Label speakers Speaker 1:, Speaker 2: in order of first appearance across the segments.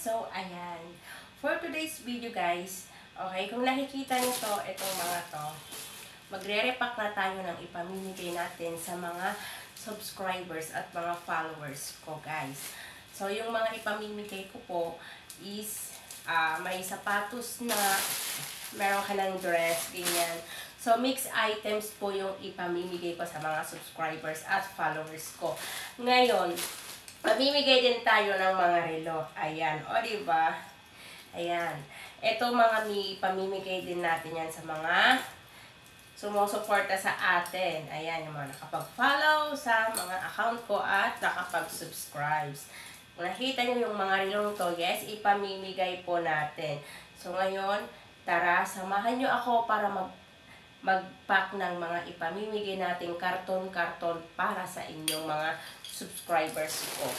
Speaker 1: So, ayan. For today's video guys, okay, kung nakikita nyo to, itong mga to, magre-repack na tayo ng ipamimigay natin sa mga subscribers at mga followers ko guys. So, yung mga ipamimigay ko po is may sapatos na, meron ka ng dress, ganyan. So, mixed items po yung ipamimigay ko sa mga subscribers at followers ko. Ngayon, mamimigay din tayo ng mga relo. Ayan. O, diba? Ayan. Ito mga pamimigay din natin yan sa mga sumusuporta sa atin. Ayan, yung mga nakapag-follow sa mga account ko at nakapag-subscribe. Kung nakita nyo yung mga relong to, yes, ipamimigay po natin. So, ngayon, tara, samahan nyo ako para mag-pack ng mga ipamimigay nating karton-karton para sa inyong mga subscribers ko.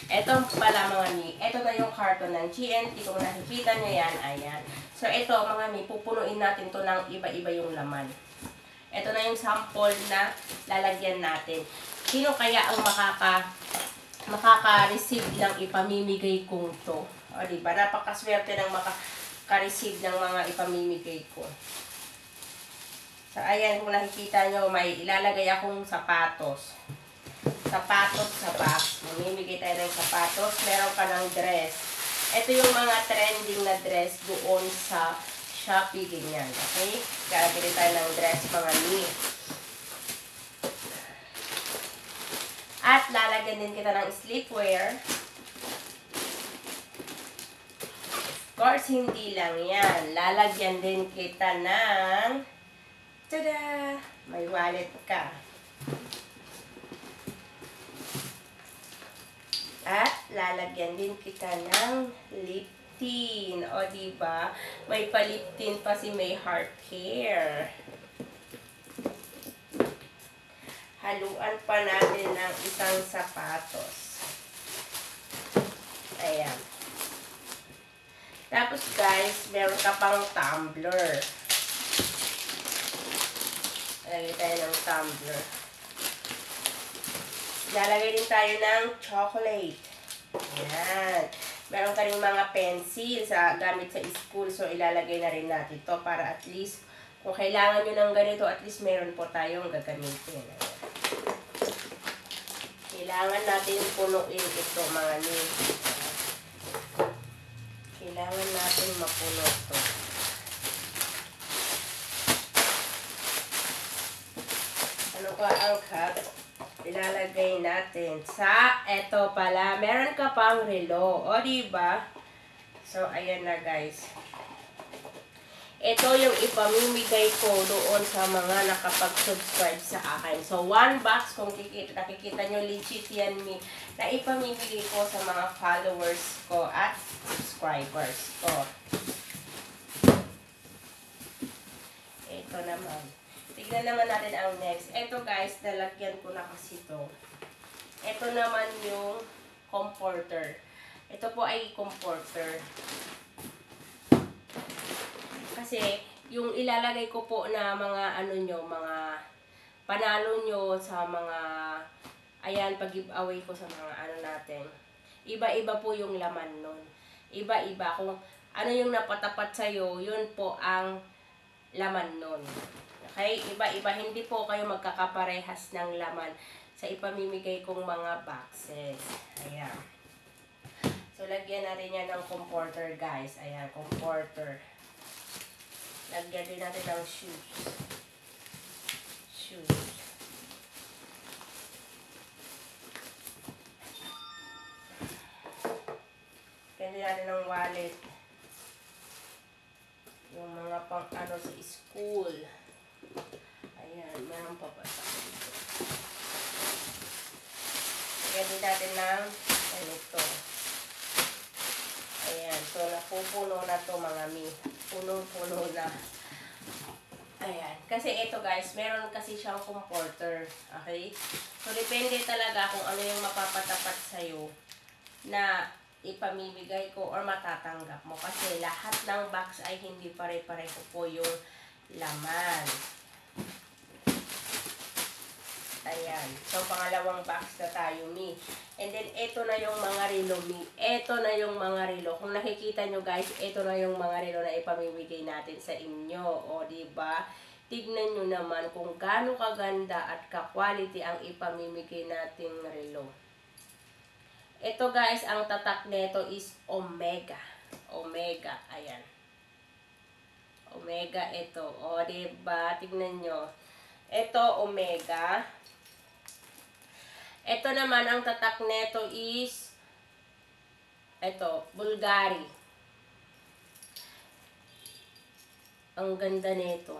Speaker 1: Ito pala mga ito na yung karton ng GNT. Kung nakikita nyo yan, ayan. So, ito mga pupunuin natin to ng iba-iba yung laman. Ito na yung sample na lalagyan natin. Sino kaya ang makaka-receive ng ipamimigay kong to? O, diba? Napakaswerte ng makaka-receive ng mga ipamimigay ko. So, ayan, kung nakikita nyo, may ilalagay akong sapatos. Sapatos sa box. Mamimigay tayo ng sapatos. Meron ka ng dress. Ito yung mga trending na dress doon sa Shopee, ganyan. Okay? Gagawin tayo ng dress, mga ni. At lalagyan din kita ng sleepwear. Of course, hindi lang yan. Lalagyan din kita ng tada! May wallet ka. At lalagyan din kita ng lip tint. O, diba? May pa-lip tint pa si May Heart Care. Haluan pa natin ng isang sapatos. Ayan. Tapos, guys, meron ka pang tumbler. Lagay tayo ng tumbler. Lalagay din tayo ng chocolate. Ayan. Meron ka rin mga pencil gamit sa school. So, ilalagay na rin natin ito para at least, kung kailangan nyo ng ganito, at least meron po tayong gagamitin. Ayan. Kailangan natin punuin ito, mga ni. Kailangan natin mapuno ito. Ano pa ang cup? Ilalagay natin sa eto pala. Meron ka pang relo. O, diba? So, ayan na, guys. Ito yung ipamimigay ko doon sa mga nakapag-subscribe sa akin. So, one box, kung nakikita nyo, legit yan na ipamimigay ko sa mga followers ko at subscribers ko. Ito naman. Tignan naman natin ang next. Ito guys, nalagyan ko na kasi ito. Ito naman yung comforter. Ito po ay comforter. Kasi yung ilalagay ko po na mga mga panalo nyo sa mga ayan, pag-giveaway ko sa mga natin. Iba-iba po yung laman nun. Iba-iba. Kung ano yung napatapat sa'yo, yun po ang laman nun. Okay? Iba-iba. Hindi po kayo magkakaparehas ng laman sa ipamimigay kong mga boxes. Ayan. So, lagyan natin yan ng comforter, guys. Ayan, comforter. Lagyan din natin ng shoes. Shoes. Lagyan din natin ng wallet. Yung mga pang sa school. Ayan, meron pa sa dito. Lagyan din natin ng ganito. Ayan, so napupuno na to mga mi. Punong-puno na. Ayan, kasi ito guys, meron kasi siyang comforter. Okay? So, depende talaga kung ano yung mapapatapat sa'yo na ipamimigay ko or matatanggap mo. Kasi lahat ng box ay hindi pare-pareho po yung laman. Ayan. So, pangalawang box na tayo, Mi. And then, ito na yung mga relo, Mi. Ito na yung mga relo. Kung nakikita nyo, guys, ito na yung mga relo na ipamimigay natin sa inyo. O, diba? Tignan nyo naman kung gaano kaganda at ka-quality ang ipamimigay nating relo. Ito, guys, ang tatak nito is Omega. Omega. Ayan. Omega ito. O, diba? Tignan nyo. Ito, Omega. Ito naman, ang tatak nito is, ito, Bulgari. Ang ganda nito.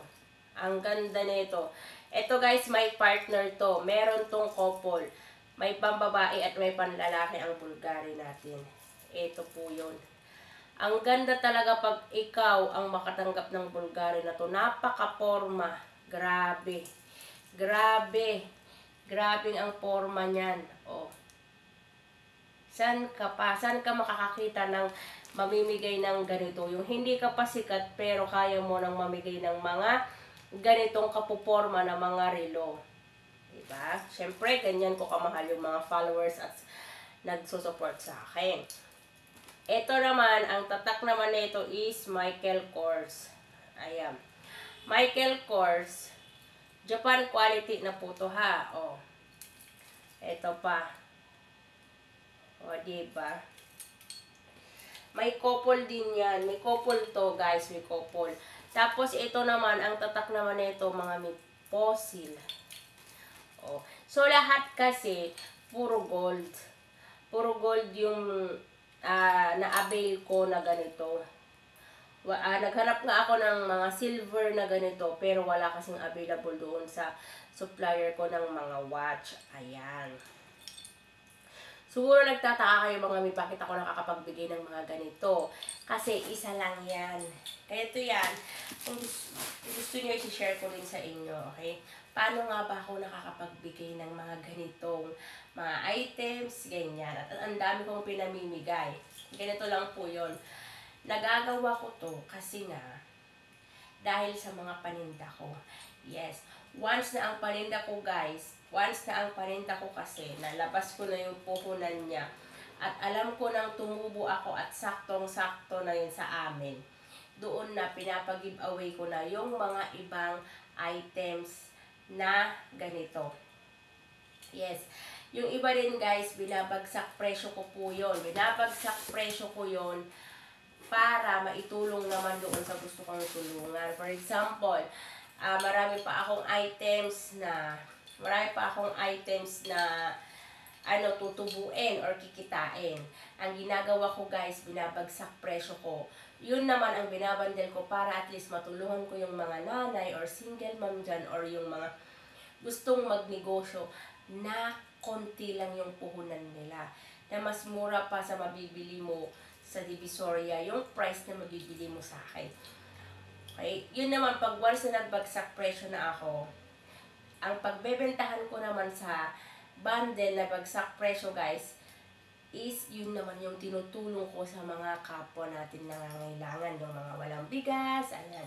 Speaker 1: Ang ganda nito. Ito guys, may partner to. Meron tong couple. May pambabae at may panlalaki ang Bulgari natin. Ito po yun. Ang ganda talaga pag ikaw ang makatanggap ng Bulgari na to. Napaka-forma. Grabe. Grabe. Grabe ang forma niyan. Oh. Saan ka pa? Saan ka makakakita ng mamimigay ng ganito? Yung hindi ka pa sikat pero kaya mo nang mamigay ng mga ganitong kapuporma na mga relo. Diba? Siyempre, ganyan ko kamahal yung mga followers at nagsusupport sa akin. Ito naman, ang tatak naman nito is Michael Kors. Ayan. Michael Kors. Japan quality na po to ha. O. Ito pa. O, diba? May couple din yan. May couple to, guys. May couple. Tapos, ito naman, ang tatak naman nito, mga may fossil. O. So, lahat kasi, puro gold. Puro gold yung na-avail ko na ganito. Naghanap nga ako ng mga silver na ganito, pero wala kasing available doon sa supplier ko ng mga watch. Ayan. Siguro nagtataka kayo mga mi, bakit ako nakakapagbigay ng mga ganito. Kasi isa lang yan. Kaya ito yan. Kung gusto nyo, i-share ko rin sa inyo. Okay? Paano nga ba ako nakakapagbigay ng mga ganitong mga items, ganyan. At ang dami kong pinamimigay. Ganito lang po yun. Nagagawa ko to kasi nga dahil sa mga paninda ko. Yes. Once na ang paninda ko guys, kasi nalabas ko na yung puhunan niya at alam ko nang tumubo ako at saktong-sakto na yun sa amin. Doon na pinapag-giveaway ko na yung mga ibang items na ganito. Yes. Yung iba din guys, binabagsak presyo ko po yun. Binabagsak presyo ko yun para maitulong naman doon sa gusto kong tulungan. For example, marami pa akong items na tutubuin or kikitain. Ang ginagawa ko guys, binabagsak presyo ko. Yun naman ang binabandel ko para at least matulungan ko yung mga nanay or single mom dyan or yung mga gustong magnegosyo na konti lang yung puhunan nila. Na mas mura pa sa mabibili mo sa Divisoria, yung price na mabibili mo sa akin. Okay? Yun naman, pag once na nagbagsak presyo na ako, ang pagbebentahan ko naman sa bundle na bagsak presyo guys, is yun naman yung tinutulong ko sa mga kapwa natin na nangangailangan, yung mga walang bigas, ayan,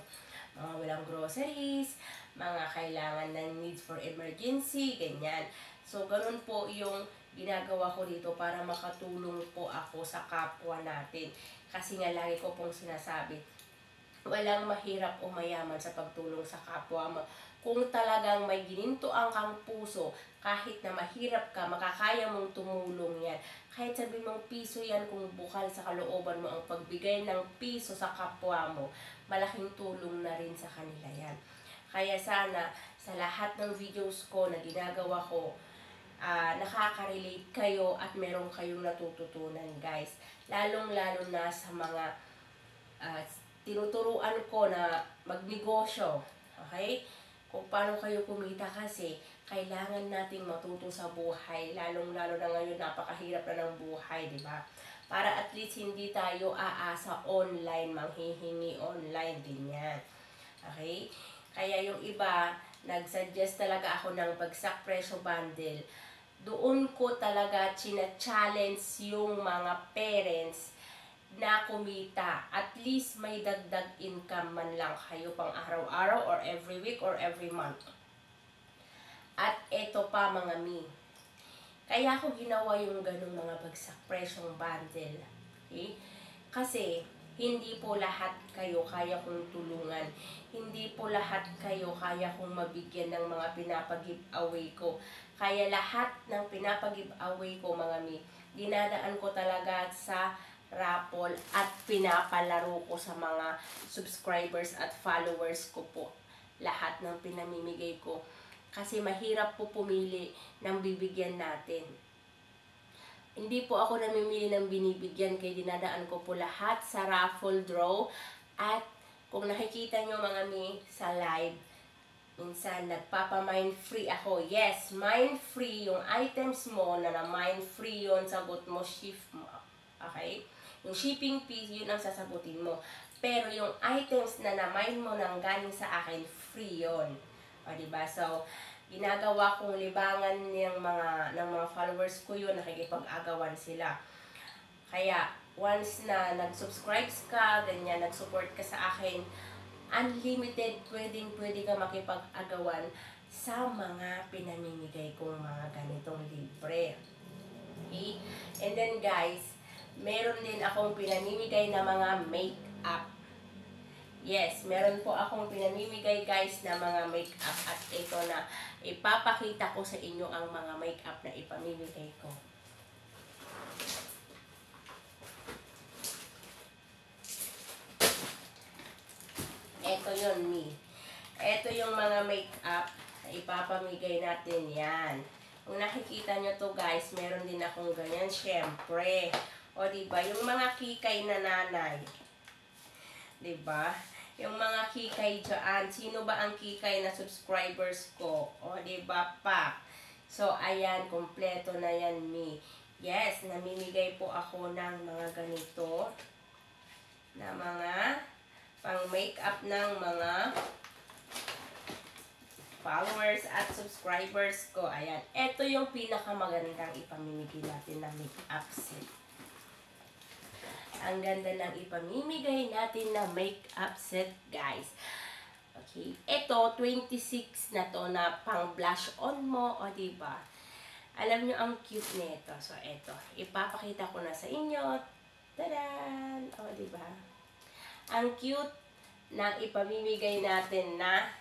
Speaker 1: mga walang groceries, mga kailangan ng needs for emergency, ganyan. So, ganun po yung ginagawa ko dito para makatulong po ako sa kapwa natin. Kasi nga lagi ko pong sinasabi, walang mahirap o mayaman sa pagtulong sa kapwa mo. Kung talagang may ginintuan kang puso, kahit na mahirap ka, makakaya mong tumulong yan. Kahit sabi mong piso yan, kung bukal sa kalooban mo ang pagbigay ng piso sa kapwa mo, malaking tulong na rin sa kanila yan. Kaya sana, sa lahat ng videos ko na ginagawa ko, nakaka-relate kayo at meron kayong natututunan guys. Lalong-lalo na sa mga tinuturuan ko na magnegosyo. Okay? Kung paano kayo kumita kasi kailangan nating matuto sa buhay. Lalong-lalo na ngayon napakahirap na ng buhay, di ba? Para at least hindi tayo aasa online, manghihingi online din yan. Okay? Kaya yung iba, nagsuggest talaga ako ng bagsak presyo bundle. Doon ko talaga china-challenge yung mga parents na kumita. At least may dagdag income man lang kayo pang araw-araw or every week or every month. At eto pa mga mi. Kaya ko ginawa yung ganung mga bagsak presyong bundle. Okay? Kasi hindi po lahat kayo kaya kong tulungan. Hindi po lahat kayo kaya kong mabigyan ng mga pinapag-giveaway ko. Kaya lahat ng pinapag-giveaway ko mga mi, dinadaan ko talaga sa raffle at pinapalaro ko sa mga subscribers at followers ko po. Lahat ng pinamimigay ko. Kasi mahirap po pumili ng bibigyan natin. Hindi po ako namimili ng binibigyan, kaya dinadaan ko po lahat sa raffle draw. At kung nakikita nyo mga mi sa live, minsan nagpapa-mind free ako. Yes, mind free yung items mo na mind free yun, sagot mo, shift mo. Okay? Yung shipping fees, yun ang sasagutin mo. Pero yung items na na-mind mo nang galing sa akin, free yun. O, diba? So, ginagawa kong libangan ng mga followers ko yun, nakikipag-agawan sila. Kaya, once na nag-subscribe ka, ganyan, nag-support ka sa akin, unlimited, pwede ka makipag-agawan sa mga pinamimigay kong mga ganitong libre. Okay? And then guys, meron din akong pinamimigay na mga make-up. Yes, meron po akong pinamimigay guys na mga make-up at ito na ipapakita ko sa inyo ang mga make-up na ipamimigay ko. Ito yun, mi. Ito yung mga make-up na ipapamigay natin yan. Kung nakikita nyo to guys, meron din akong ganyan, syempre. O diba, yung mga kikay na nanay. Diba? Yung mga kikay dyan. Sino ba ang kikay na subscribers ko? O diba, pak? So, ayan, kompleto na yan, mi. Yes, namimigay po ako ng mga ganito. Na mga pang makeup ng mga followers at subscribers ko. Ayan. Ito yung pinakamagandang ipamimigay natin na makeup set. Ang ganda ng ipamimigay natin na makeup set, guys. Okay. Ito, 26 na to na pang blush on mo. O, diba? Alam nyo, ang cute nito. So, ito. Ipapakita ko na sa inyo. Tadan! O, diba? Ang cute ng ipamimigay natin na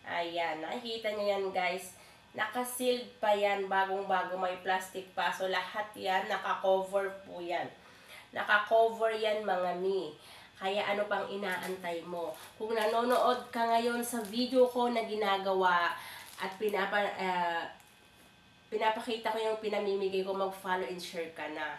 Speaker 1: ayan. Nakikita nyo yan, guys. Naka-sealed pa yan. Bagong-bago. May plastic pa. So, lahat yan. Naka-cover po yan. Naka-cover yan mga mi. Kaya ano pang inaantay mo? Kung nanonood ka ngayon sa video ko na ginagawa at pinapakita ko yung pinamimigay ko, mag-follow and share ka na.